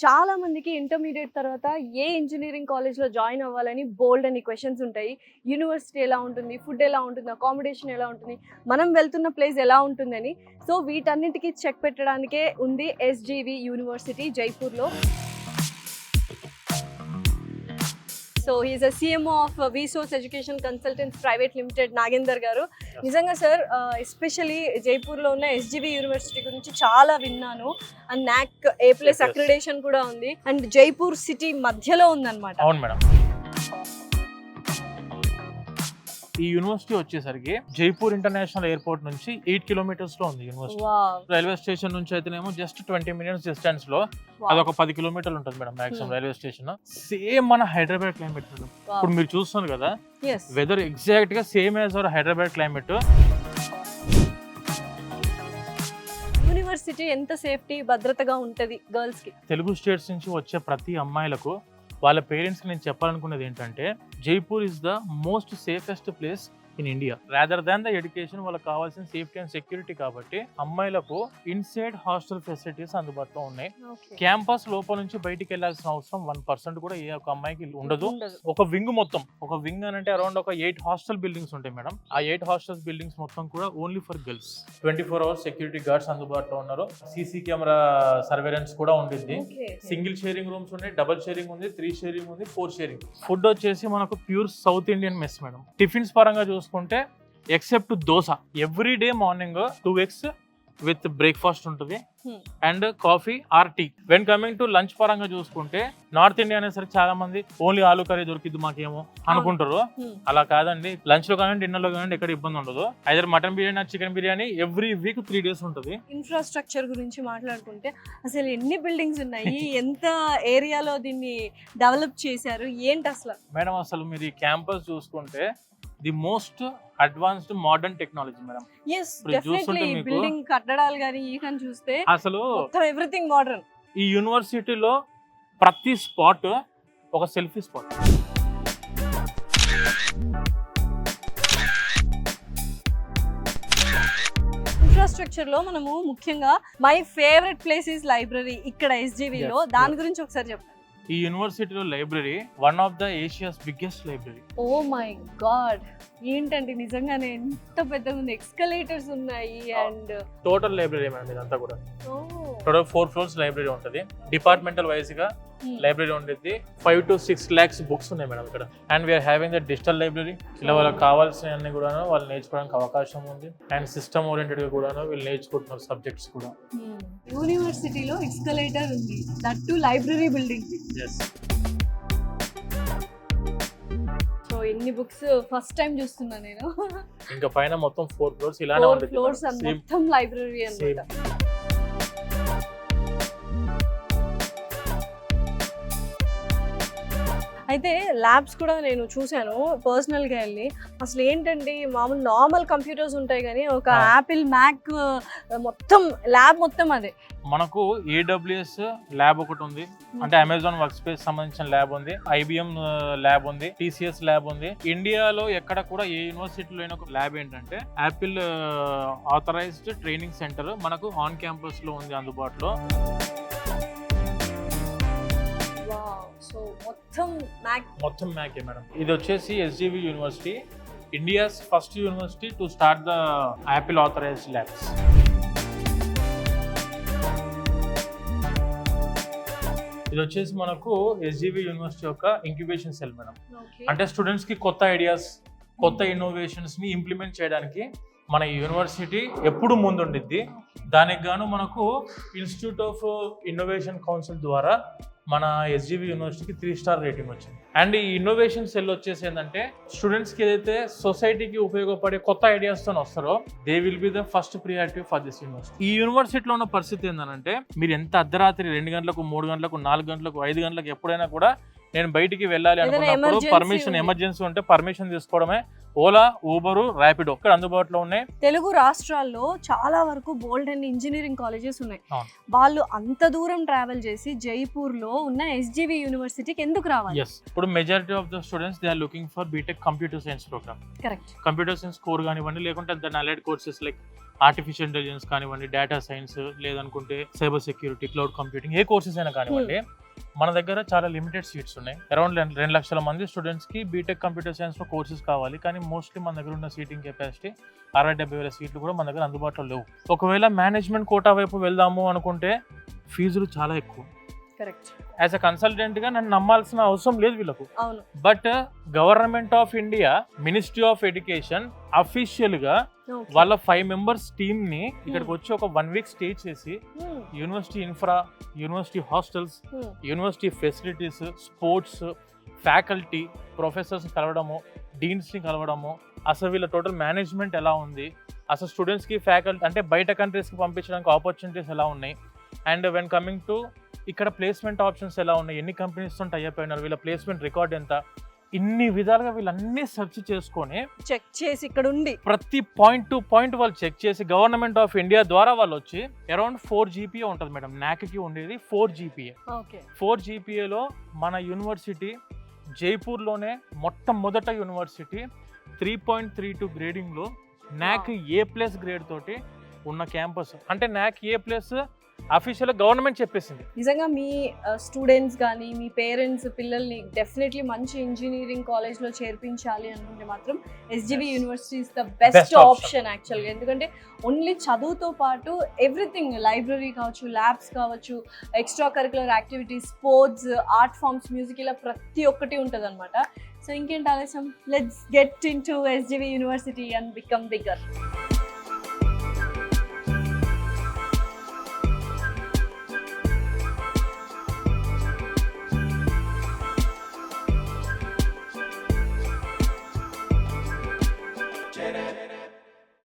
చాలా మందికి ఇంటర్మీడియట్ తర్వాత ఏ ఇంజనీరింగ్ కాలేజ్లో జాయిన్ అవ్వాలని బోల్డ్ అని క్వశ్చన్స్ ఉంటాయి. యూనివర్సిటీ ఎలా ఉంటుంది, ఫుడ్ ఎలా ఉంటుంది, అకామిడేషన్ ఎలా ఉంటుంది, మనం వెళ్తున్న ప్లేస్ ఎలా ఉంటుందని. సో వీటన్నిటికీ చెక్ పెట్టడానికే ఉంది ఎస్జీవి యూనివర్సిటీ జైపూర్లో. So he's a CMO of Vsource education consultants private limited Nagender గారు. నిజంగా సార్, ఎస్పెషలీ జైపూర్లో ఉన్న ఎస్జీవి యూనివర్సిటీ గురించి చాలా విన్నాను. అండ్ నాక్ A+ అక్రిడేషన్ కూడా ఉంది. అండ్ జైపూర్ సిటీ మధ్యలో ఉందన్నమాట. అవును మేడం. ఈ యూనివర్సిటీ వచ్చేసరికి జైపూర్ ఇంటర్నేషనల్ ఎయిర్పోర్ట్ నుంచి 8 కిలోమీటర్స్ లో ఉంది యూనివర్సిటీ. రైల్వే స్టేషన్ నుంచి అయితేనేమో జస్ట్ 20 మినిట్స్ డిస్టెన్స్ లో, అదొక 10 కిలోమీటర్లు ఉంటుంది madam maximum railway station. Same మన హైదరాబాద్ క్లైమేట్. ఇప్పుడు మీరు చూస్తున్నారు కదా, వెదర్ ఎగ్జాక్ట్ గా same as our Hyderabad climate. University ఎంత సేఫ్టీ భద్రతగా ఉంటది గర్ల్స్ కి? తెలుగు స్టేట్స్ నుంచి వచ్చే ప్రతి అమ్మాయిలకు వాళ్ళ పేరెంట్స్కి నేను చెప్పాలనుకున్నది ఏంటంటే, Jaipur is the most safest place in India. Rather than the education, వాళ్ళకి కావాల్సిన సేఫ్టీ అండ్ సెక్యూరిటీ. కాబట్టి అమ్మాయిలకు ఇన్సైడ్ హాస్టల్ ఫెసిలిటీస్ అందుబాటులో ఉన్నాయి. క్యాంపస్ లోపల నుంచి బయటికి వెళ్లాల్సిన అవసరం 1% కూడా ఏ ఒక్క అమ్మాయికి ఉండదు. ఒక వింగ్ మొత్తం, ఒక వింగ్ అని అంటే అరౌండ్ ఒక 8 హాస్టల్ బిల్డింగ్స్ ఉంటాయి మేడం. ఆ 8 హాస్టల్ బిల్డింగ్స్ మొత్తం కూడా only for girls. 24 hours security guards అందుబాటులో ఉన్నారు. సీసీ కెమెరా సర్వేలెన్స్ కూడా ఉండింది. సింగిల్ షేరింగ్ రూమ్స్ ఉన్నాయి, డబుల్ షేరింగ్ ఉంది, 3 షేరింగ్ ఉంది, 4 షేరింగ్. ఫుడ్ వచ్చేసి మనకు pure south Indian mess madam. Tiffins పరంగా చూసుకుంటే except dosa, every day morning 2 eggs with breakfast ఉంటుంది and coffee or tea. When coming to lunch పరంగా చూసుకుంటే, నార్త్ ఇండియా అనేసరికి చాలా మంది ఓన్లీ ఆలూ కర్రీ దొరికిద్ది మాకేమో అనుకుంటారు. అలా కాదండి. లంచ్ లో కానీ డిన్నర్ లో కానీ ఎక్కడ ఇబ్బంది ఉండదు. Either mutton biryani, chicken biryani every week 3 days ఉంటుంది. ఇన్ఫ్రాస్ట్రక్చర్ గురించి మాట్లాడుకుంటే అసలు ఎన్ని బిల్డింగ్స్ ఉన్నాయి, ఎంత ఏరియాలో దీన్ని డెవలప్ చేశారు, ఏంటి అసలు? మేడం అసలు మీరు ఈ క్యాంపస్ చూసుకుంటే the most advanced modern technology madam. Building కట్టడాలు కానీ ఈ కానీ చూస్తే అసలు ఎవ్రీథింగ్ మోడర్న్. ఈ యూనివర్సిటీలో ప్రతి స్పాట్ ఒక సెల్ఫీ స్పాట్. ఇన్ఫ్రాస్ట్రక్చర్ లో మనము ముఖ్యంగా my favourite place is library ఇక్కడ ఎస్జీవీలో. దాని గురించి ఒకసారి చెప్పండి. ఈ యూనివర్సిటీలో library one of the Asia's biggest library. Oh my god, ఏంటంటే నిజంగానే ఎంత పెద్దగా ఉంది. ఎక్స్కలేటర్స్ ఉన్నాయి అండ్ టోటల్ లైబ్రరీ మేడం ఇదంతా కూడా. టోటల్ 4 floors లైబ్రరీ ఉంటుంది. డిపార్ట్మెంటల్ వైజ్ గా లైబ్రరీ ఉండేది. 5 to 6 lakhs బుక్స్ ఉన్నాయి మేడం ఇక్కడ. And we are having the digital library. ఇలా వాళ్ళకి కావాల్సినవన్నీ కూడా వాళ్ళు నేర్చుకోవడానికి అవకాశం ఉంది. అండ్ సిస్టమ్ ఓరియంటెడ్ గా కూడా వీళ్ళు నేర్చుకుంటున్నారు సబ్జెక్ట్స్ కూడా. యూనివర్సిటీలో ఎక్స్కలేటర్ ఉంది, that to library building. So ఎన్ని బుక్స్ ఫస్ట్ టైం చూస్తున్నా నేను. ఇంకా పైన మొత్తం 4 floors ఇలానే ఉంటుంది. 4 floors మొత్తం లైబ్రరీ అన్నమాట. అయితే ల్యాబ్స్ కూడా నేను చూశాను పర్సనల్గా వెళ్ళి. అసలు ఏంటండి, మామూలు నార్మల్ కంప్యూటర్స్ ఉంటాయి కానీ ఒక యాపిల్ మ్యాక్ మొత్తం ల్యాబ్ మొత్తం అదే. మనకు AWS ల్యాబ్ ఒకటి ఉంది, అంటే అమెజాన్ వర్క్ స్పేస్ సంబంధించిన ల్యాబ్ ఉంది, IBM ల్యాబ్ ఉంది, TCS ల్యాబ్ ఉంది. ఇండియాలో ఎక్కడ కూడా ఏ యూనివర్సిటీలో అయినా ఒక ల్యాబ్ ఏంటంటే యాపిల్ ఆథరైజ్డ్ ట్రైనింగ్ సెంటర్ మనకు ఆన్ క్యాంపస్ లో ఉంది అందుబాటులో. సో మొత్తం మ్యాక్ మేడం. ఇది వచ్చేసి SGV university, India's first university to start the Apple authorised labs. ఇది వచ్చేసి మనకు ఎస్జీవి యూనివర్సిటీ యొక్క ఇంక్యుబేషన్ సెల్ మేడం. అంటే స్టూడెంట్స్ కి కొత్త ఐడియాస్, కొత్త ఇన్నోవేషన్స్ ని ఇంప్లిమెంట్ చేయడానికి మన యూనివర్సిటీ ఎప్పుడు ముందుండిద్ది. దానికి గాను మనకు ఇన్స్టిట్యూట్ ఆఫ్ ఇన్నోవేషన్ కౌన్సిల్ ద్వారా మన ఎస్జీవి యూనివర్సిటీకి 3 star రేటింగ్ వచ్చింది. అండ్ ఈ ఇన్నోవేషన్ సెల్ వచ్చేసి ఏంటంటే, స్టూడెంట్స్కి ఏదైతే సొసైటీకి ఉపయోగపడే కొత్త ఐడియాస్తో వస్తారో they will be the first priority for this university. ఈ యూనివర్సిటీలో ఉన్న పరిస్థితి ఏంటంటే, మీరు ఎంత అర్ధరాత్రి 2 గంటలకు, 3 గంటలకు, 4 గంటలకు, 5 గంటలకు ఎప్పుడైనా కూడా నేను బయటికి వెళ్ళాలి ఏదైనా అనుకున్నప్పుడు emergency పర్మిషన్ ఉంది. ఎమర్జెన్సీ ఉంటే పర్మిషన్ తీసుకోవడమే ఓలా, ఊబరు, ర్యాపిడో ఇక్కడ అందుబాటులో ఉన్నాయి. తెలుగు రాష్ట్రాల్లో చాలా వరకు బోల్డ్ అండ్ ఇంజనీరింగ్ కాలేజెస్ ఉన్నాయి. అవును. వాళ్ళు అంత దూరం ట్రావెల్ చేసి జైపూర్లో ఉన్న ఎస్జీవి యూనివర్సిటీకి ఎందుకు రావాలి? ఎస్, ఇప్పుడు majority of the students they are looking for BTech computer science programme. Correct. Computer science core కానివ్వండి, లేకుంటే దాని allied courses like artificial intelligence కానివ్వండి, డేటా సైన్స్, లేదనుకుంటే సైబర్ సెక్యూరిటీ, క్లౌడ్ కంప్యూటింగ్, ఏ కోర్సెస్ అయినా కానివ్వండి, మన దగ్గర చాలా లిమిటెడ్ సీట్స్ ఉన్నాయి. అరౌండ్ 2 లక్షల మంది స్టూడెంట్స్ కి బీటెక్ కంప్యూటర్ సైన్స్ లో కోర్సెస్ కావాలి. కానీ మోస్ట్లీ మన దగ్గర ఉన్న సీటింగ్ కెపాసిటీ 60-70 వేల సీట్లు కూడా మన దగ్గర అందుబాటులో లేవు. ఒకవేళ మేనేజ్మెంట్ కోటా వైపు వెళ్దాము అనుకుంటే ఫీజులు చాలా ఎక్కువ. కరెక్ట్. యాజ్ అ కన్సల్టెంట్ గా నన్ను నమ్మాల్సిన అవసరం లేదు వీళ్ళకు. అవును. But government of India, ministry of education official గా వాళ్ళ 5 మెంబర్స్ టీమ్ ని ఇక్కడికి వచ్చి ఒక 1 వీక్ స్టే చేసి university infra, university hostels, university facilities, sports, faculty, professors కలవడము, డీన్స్ ని కలవడము, అసలు వీళ్ళ టోటల్ మేనేజ్మెంట్ ఎలా ఉంది, అసలు స్టూడెంట్స్ కి ఫ్యాకల్టీ అంటే బయట కంట్రీస్ కి పంపించడానికి ఆపర్చునిటీస్ ఎలా ఉన్నాయి, అండ్ వెన్ కమింగ్ టు ఇక్కడ ప్లేస్మెంట్ ఆప్షన్స్ ఎలా ఉన్నాయి, ఎన్ని కంపెనీస్ తో టై అయిపోయినారు, వీళ్ళ ప్లేస్మెంట్ రికార్డ్ ఎంత, ఇన్ని విధాలుగా వీళ్ళన్నీ సెర్చ్ చేసుకొని చెక్ చేసి ఇక్కడ ఉండి ప్రతి పాయింట్ టు పాయింట్ వాళ్ళు చెక్ చేసి గవర్నమెంట్ ఆఫ్ ఇండియా ద్వారా వాళ్ళు వచ్చి అరౌండ్ 4 GPA ఉంటుంది మేడం. నాక్కి ఉండేది 4 GPA. 4 GPAలో మన యూనివర్సిటీ జైపూర్లోనే మొట్టమొదట యూనివర్సిటీ 3.32 గ్రేడింగ్లో నాక్ A+ గ్రేడ్ తోటి ఉన్న క్యాంపస్. అంటే నాక్ A+ అఫీషియల్ గవర్నమెంట్ చెప్పేసింది. నిజంగా మీ స్టూడెంట్స్ కానీ మీ పేరెంట్స్ పిల్లల్ని డెఫినెట్లీ మంచి ఇంజనీరింగ్ కాలేజ్లో చేర్పించాలి అనుకుంటే మాత్రం SGV university is the best option యాక్చువల్గా. ఎందుకంటే ఓన్లీ చదువుతో పాటు ఎవ్రీథింగ్, లైబ్రరీ కావచ్చు, ల్యాబ్స్ కావచ్చు, extra curricular activities, sports, art forms, music, ఇలా ప్రతి ఒక్కటి ఉంటుంది అనమాట. సో ఇంకేంటి ఆలస్యం, let's get into SGV university and become bigger.